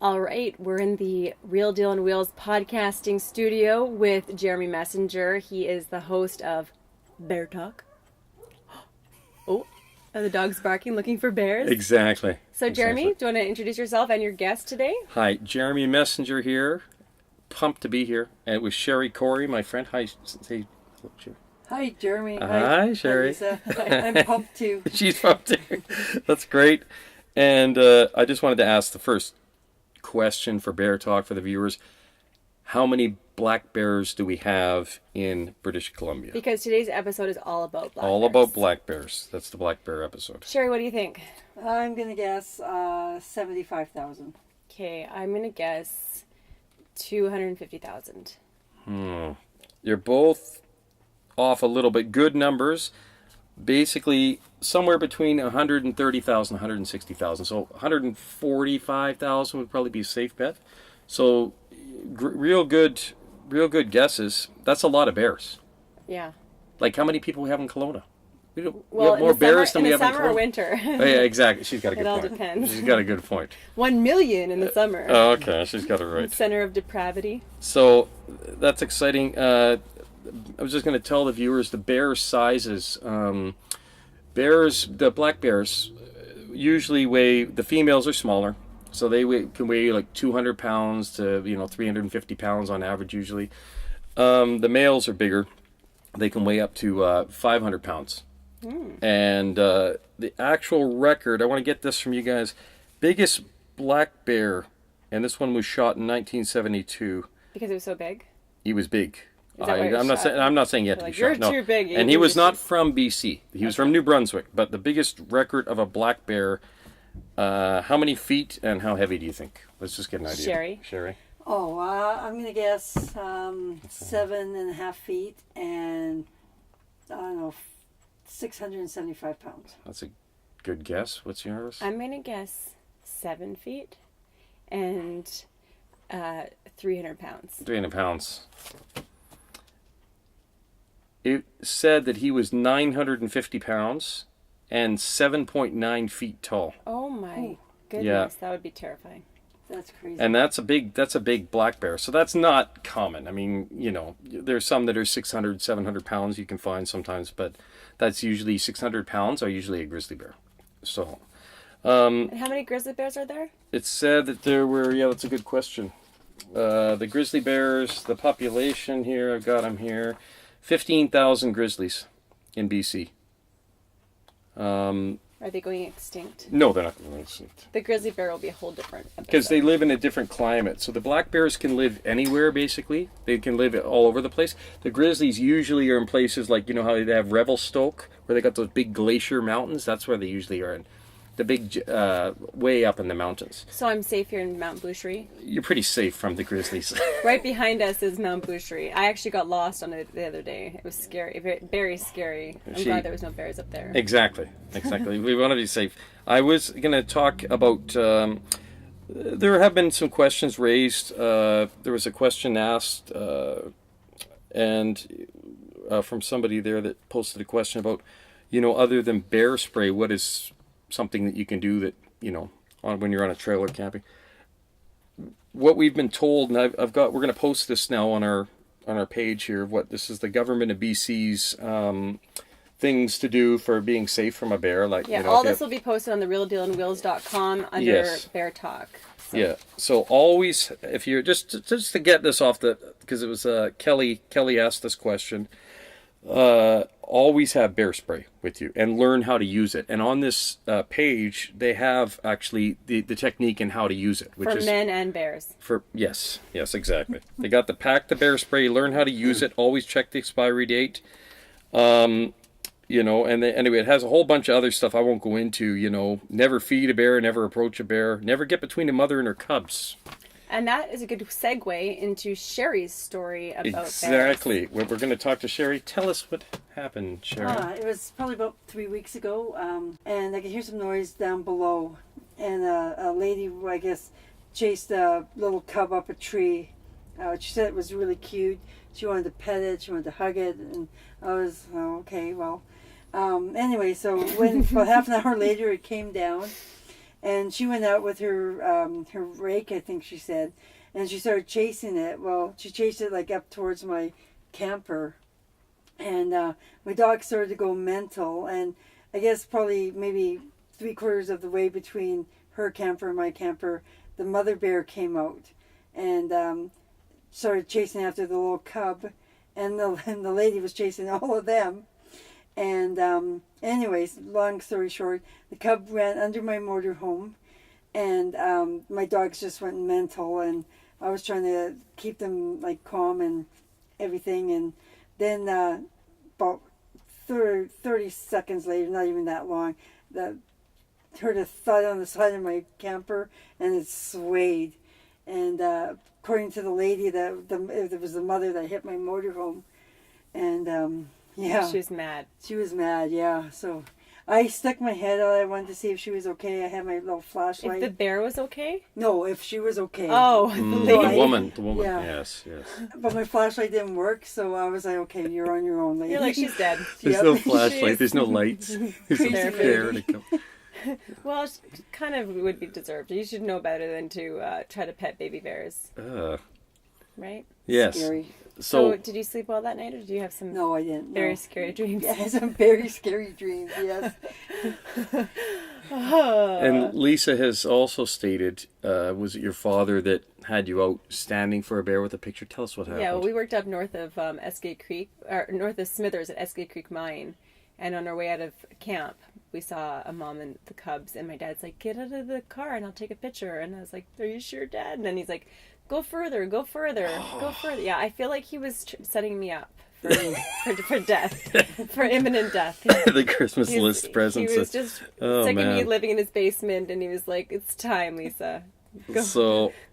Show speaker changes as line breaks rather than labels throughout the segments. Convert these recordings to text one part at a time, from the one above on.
All right, we're in the Real Deal on Wheels podcasting studio with Jeremy Messenger. He is the host of Bear Talk. Oh, are the dogs barking, looking for bears?
Exactly.
So, Jeremy, do you want to introduce yourself and your guest today?
Hi, Jeremy Messenger here. Pumped to be here. And it was Sheri Corrie, my friend. Hi, say hello, Sheri.
Hi, Jeremy.
Hi, Sheri.
Hi, Lisa. I'm pumped too.
She's pumped too. That's great. And I just wanted to ask the first question for Bear Talk for the viewers. How many black bears do we have in British Columbia?
Because today's episode is all about black
All
bears.
about black bears. That's the black bear episode.
Sheri, what do you think?
I'm going to guess 75,000.
Okay, I'm going to guess 250,000.
You're both off a little bit. Good numbers. Basically, somewhere between 130,000 and 160,000. So 145,000 would probably be a safe bet. So real good guesses. That's a lot of bears.
Yeah.
Like how many people we have in Kelowna? We have
Well,
more bears than we have in
Kelowna. In the summer or winter?
Oh, yeah, exactly. She's got a good point.
It all depends.
She's got a good point.
1 million in the summer.
Oh, okay, she's got it right.
Center of depravity.
So that's exciting. I was just going to tell the viewers the bear sizes. The black bears usually weigh, the females are smaller, so they can weigh like 200 pounds to 350 pounds on average usually. The males are bigger. They can weigh up to 500 pounds. And the actual record, I want to get this from you guys, biggest black bear, and this one was shot in 1972.
Because it was so big?
He was big.
Is that why it was shot?
I'm not saying he had to be shot.
You're too big.
And he was not from BC. He was from New Brunswick. But the biggest record of a black bear, how many feet and how heavy do you think? Let's just get an idea. Sheri.
Oh, I'm going to guess 7.5 feet and, I don't know, 675 pounds.
That's a good guess. What's yours?
I'm going to guess 7 feet and 300 pounds.
300 pounds. It said that he was 950 pounds and 7.9 feet tall.
Oh my goodness,
Yeah.
That would be terrifying.
That's crazy.
And that's a big black bear. So that's not common. I mean, there's some that are 600, 700 pounds you can find sometimes, but that's usually 600 pounds are usually a grizzly bear. So,
And how many grizzly bears are there?
it said that there were, that's a good question. The grizzly bears, the population here, I've got them here, 15,000 grizzlies in BC.
Are they going extinct?
No, they're not going extinct.
The grizzly bear will be a whole different episode.
Because they live in a different climate. So the black bears can live anywhere, basically. They can live all over the place. The grizzlies usually are in places like, how they have Revelstoke, where they got those big glacier mountains. That's where they usually are in. The big, way up in the mountains.
So I'm safe here in Mount Boucherie.
You're pretty safe from the grizzlies.
Right behind us is Mount Boucherie. I actually got lost on it the other day. It was scary, very scary. I'm glad there was no bears up there.
Exactly. We want to be safe. I was going to talk about, there have been some questions raised. There was a question asked, and from somebody there that posted a question about, other than bear spray, what is something that you can do that, when you're on a trailer camping. What we've been told, and we're going to post this now on our page here, this is the government of BC's things to do for being safe from a bear.
All this will be posted on the realdealandwheels.com under Bear Talk. So.
Yeah. So always, if you're just to get this off because it was Kelly asked this question. Always have bear spray with you and learn how to use it. And on this page, they have actually the technique and how to use it, which
for
is
men and bears.
Yes, exactly. They got the bear spray. Learn how to use it. Always check the expiry date. And anyway, it has a whole bunch of other stuff I won't go into. Never feed a bear, never approach a bear, never get between a mother and her cubs.
And that is a good segue into Sheri's story about
Exactly.
bears.
We're going to talk to Sheri. Tell us what happened, Sheri.
It was probably about 3 weeks ago, and I could hear some noise down below. And a lady, I guess, chased a little cub up a tree. She said it was really cute. She wanted to pet it. She wanted to hug it. And I was, okay, well. Anyway, so when about half an hour later it came down. And she went out with her rake, I think she said, and she started chasing it. Well, she chased it like up towards my camper, and my dog started to go mental. And I guess probably maybe 3/4 of the way between her camper and my camper, the mother bear came out and started chasing after the little cub, and the lady was chasing all of them. And anyways, long story short, the cub ran under my motorhome, and my dogs just went mental, and I was trying to keep them like calm and everything. And then about 30 seconds later, not even that long, heard a thud on the side of my camper, and it swayed. And according to the lady, it was the mother that hit my motorhome. And yeah.
She was mad.
She was mad, yeah. So I stuck my head out. I wanted to see if she was okay. I had my little flashlight.
If the bear was okay?
No, if she was okay.
Oh,
the woman.
Yeah.
Yes.
But my flashlight didn't work, so I was like, okay, you're on your own, lady.
You're like, she's dead.
There's no flashlight. There's no lights. There's no
Crazy
bear to come.
Well, it kind of would be deserved. You should know better than to try to pet baby bears. Right?
Yes.
Scary.
So, did you sleep well that night, or did you have some
No, I didn't.
very scary dreams?
Yeah, some very scary dreams, yes.
And Lisa has also stated, was it your father that had you out standing for a bear with a picture? Tell us what happened.
Yeah, well, we worked up north of Eskay Creek, or north of Smithers at Eskay Creek Mine, and on our way out of camp, we saw a mom and the cubs, and my dad's like, get out of the car and I'll take a picture. And I was like, are you sure, Dad? And then he's like, go further, go further, go further. Yeah, I feel like he was setting me up for death, for imminent death.
The Christmas list presents.
He was just sick of me living in his basement, and he was like, it's time, Lisa.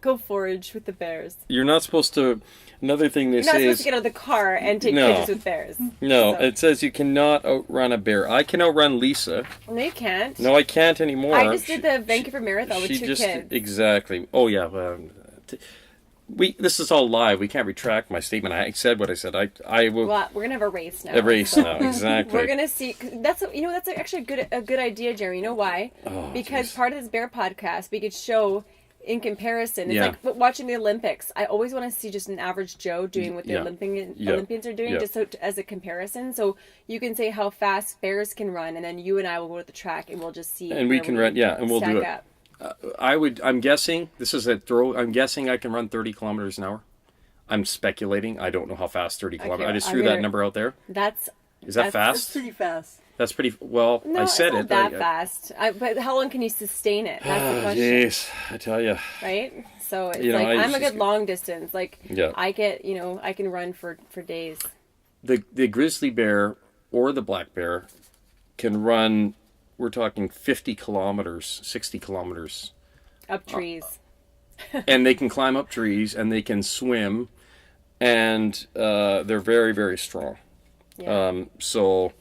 Go forage with the bears.
You're not supposed to. Another thing they
You're not
say
supposed
is
to get out of the car and take pictures with bears.
No,
So.
it says you cannot outrun a bear. I can outrun Lisa.
No, you can't.
No, I can't anymore.
I just did the Vancouver Marathon with two kids.
Exactly. Oh yeah. This is all live. We can't retract my statement. I said what I said. I will.
Well, we're gonna have a race now.
A race now, exactly.
We're gonna see. That's actually a good idea, Jeremy. You know why? Because part of this bear podcast, we could show. In comparison, it's like watching the Olympics. I always want to see just an average Joe doing what the Olympians are doing, just as a comparison. So you can say how fast bears can run, and then you and I will go to the track, and we'll just see.
And we can run, and we'll do it. I'm guessing, this is a throw, I'm guessing I can run 30 kilometers an hour. I'm speculating. I don't know how fast 30 kilometers. I just threw that number out there. Is that fast?
That's pretty fast.
That's pretty well.
No,
I said
it's not that fast. But how long can you sustain it? That's the question.
Jeez, I tell you.
Right. So it's I'm a good long distance. I can run for days.
The grizzly bear or the black bear can run. We're talking 50 kilometers, 60 kilometers
up trees.
And they can climb up trees and they can swim, and they're very, very strong. Yeah. So.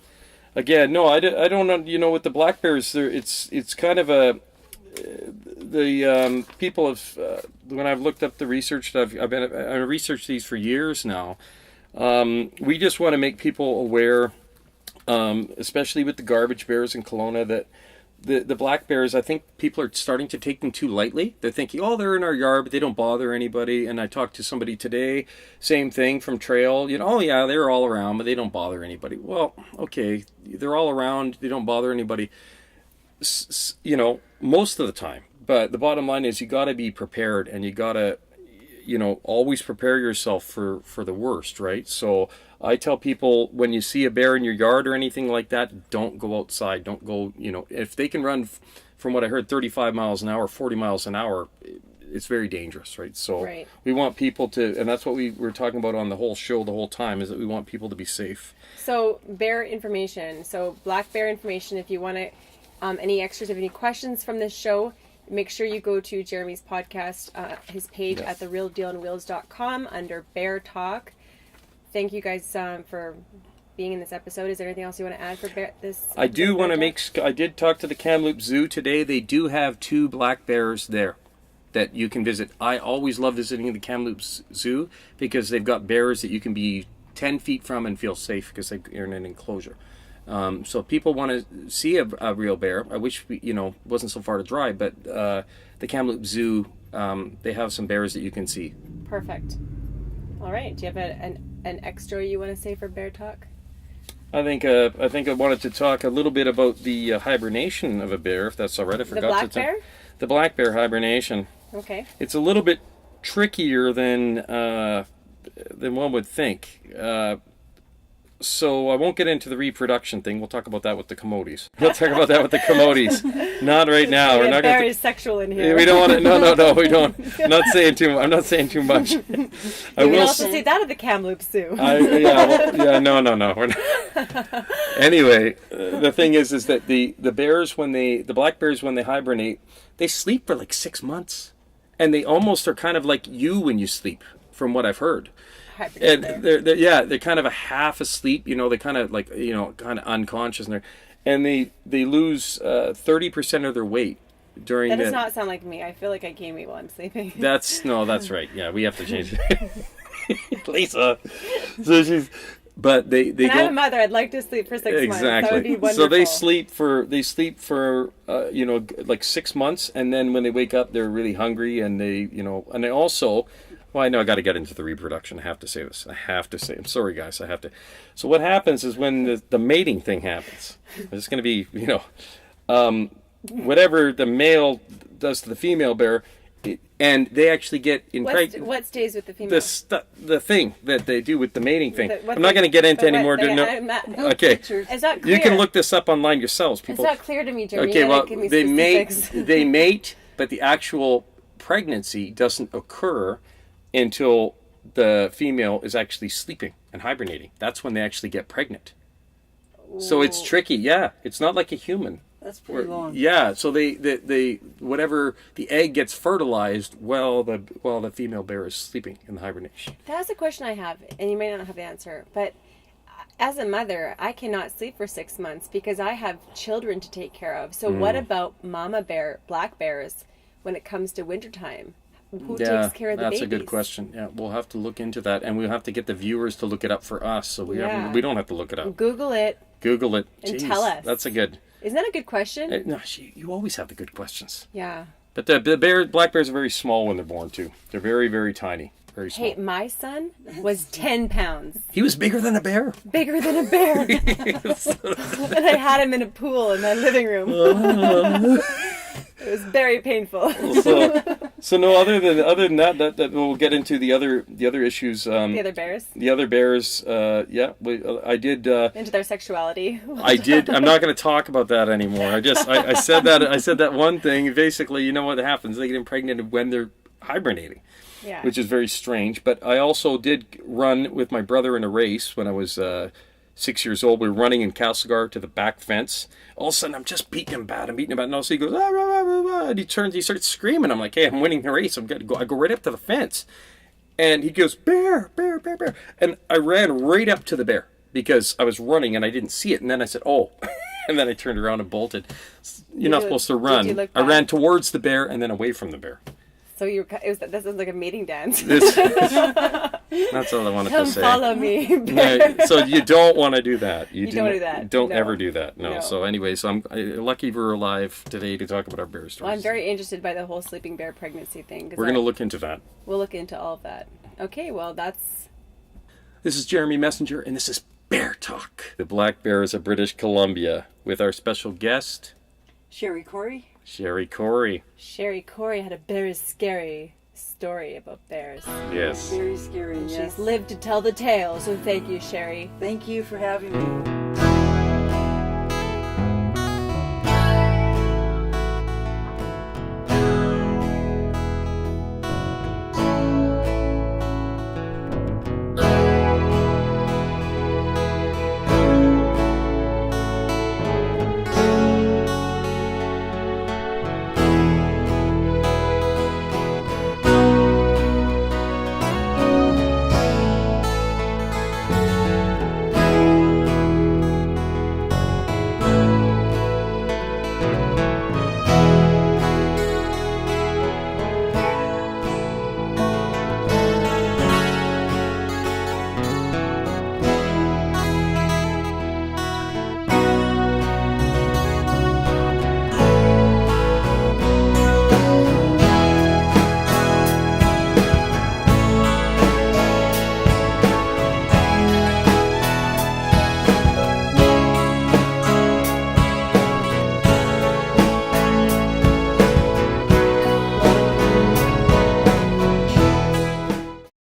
Again, no, I don't know. You know, with the black bears, it's kind of the people have when I've looked up the research, I researched these for years now. We just want to make people aware, especially with the garbage bears in Kelowna, that the black bears, I think people are starting to take them too lightly. They're thinking, oh, they're in our yard, but they don't bother anybody. And I talked to somebody today, same thing from trail. Oh yeah, they're all around, but they don't bother anybody. Well, okay, they're all around, they don't bother anybody. Most of the time. But the bottom line is you got to be prepared, and you got to, always prepare yourself for the worst, right? So I tell people, when you see a bear in your yard or anything like that, don't go outside. Don't go, if they can run, from what I heard, 35 miles an hour, 40 miles an hour, it's very dangerous, right? So we want people to, and that's what we were talking about on the whole show the whole time, is that we want people to be safe. So
bear information. So black bear information, if you want to, any extras, if you have any questions from this show, make sure you go to Jeremy's podcast, his page at therealdealandwheels.com under Bear Talk. Thank you guys for being in this episode. Is there anything else you want to add for this? I do want to I did talk to the Kamloops Zoo today. They do have 2 black bears there that you can visit. I always love visiting the Kamloops Zoo because they've got bears that you can be 10 feet from and feel safe because they're in an enclosure.
So if people want to see a real bear, I wish we, wasn't so far to drive, but the Kamloops Zoo, they have some bears that you can see.
Perfect. All right. Do you have an extra you want to say for Bear Talk?
I think I wanted to talk a little bit about the hibernation of a bear, if that's all right. I forgot
the black bear?
The black bear hibernation.
Okay.
It's a little bit trickier than one would think. So I won't get into the reproduction thing. We'll talk about that with the commodities. We'll talk about that with the commodities. Not right now. We're not going to.
Very sexual in here.
We don't want to. No. We don't. I'm not saying too much.
I will also say that at the Kamloops Zoo.
No. We're not. Anyway, the thing is that the black bears when they hibernate, they sleep for like 6 months, and they almost are kind of like you when you sleep, from what I've heard. And they're kind of a half asleep, they kind of like, kind of unconscious, and they lose 30% of their weight during
that does not sound like me. I feel like I gain weight while I'm sleeping.
That's right. Yeah, we have to change it. Lisa. So but they
and I'm a mother. I'd like to sleep for 6 months.
Exactly.
That would be wonderful.
So they sleep for like 6 months, and then when they wake up, they're really hungry, and they also. Well, I know I got to get into the reproduction. I have to say this. I'm sorry, guys. I have to. So what happens is when the mating thing happens, it's going to be, whatever the male does to the female bear, and they actually get impregnated.
What stays with the female?
The thing that they do with the mating thing. I'm not going to get into any more. Okay.
It's not clear.
You can look this up online yourselves, people.
It's not clear to me, Jeremy.
Okay, well, they mate, but the actual pregnancy doesn't occur until the female is actually sleeping and hibernating. That's when they actually get pregnant. Ooh. So it's tricky. Yeah, it's not like a human.
That's pretty long.
Yeah, so they whatever the egg gets fertilized while the female bear is sleeping in the hibernation.
That's a question I have, and you may not have the answer, but as a mother, I cannot sleep for 6 months because I have children to take care of. So what about mama bear, black bears, when it comes to wintertime? Who takes care of the babies?
That's a good question. Yeah, we'll have to look into that, and we'll have to get the viewers to look it up for us. So we don't have to look it up.
Google it.
And
Jeez, tell us.
That's a good.
Isn't that a good question?
No, you always have the good questions.
Yeah.
But the black bears are very small when they're born too. They're very, very tiny. Very small.
Hey, my son was 10 pounds.
He was bigger than a bear.
Bigger than a bear. And I had him in a pool in my living room. It was very painful.
So no. Other than that we'll get into the other issues. The
other bears.
The other bears. I did.
Into their sexuality.
I did. I'm not going to talk about that anymore. I said that. I said that one thing. Basically, you know what happens? They get impregnated when they're hibernating.
Yeah.
Which is very strange. But I also did run with my brother in a race when I was 6 years old. We were running in Castlegar to the back fence. All of a sudden, I'm just beating him bad. And all of a sudden, he goes, ah, rah, rah, rah, and he starts screaming. I'm like, hey, I'm winning the race. I'm good. I go right up to the fence. And he goes, bear, bear, bear, bear. And I ran right up to the bear because I was running and I didn't see it. And then I said, oh. And then I turned around and bolted. You're not supposed to run. I ran towards the bear and then away from the bear.
So that sounds like a mating dance.
That's all I wanted to say.
Come follow me.
No, so you don't want to do that. You don't
do that.
Don't ever do that. No. So anyway, I'm lucky we're alive today to talk about our bear stories.
Well, I'm very interested by the whole sleeping bear pregnancy thing.
We're going to look into that.
We'll look into all of that. Okay, well, that's...
This is Jeremy Messenger, and this is Bear Talk. The Black Bears of British Columbia with our special guest...
Sheri Corrie.
Sheri Corrie.
Sheri Corrie had a very scary story about bears.
Yes.
Very scary,
and
yes.
She's lived to tell the tale, so thank you, Sheri.
Thank you for having me.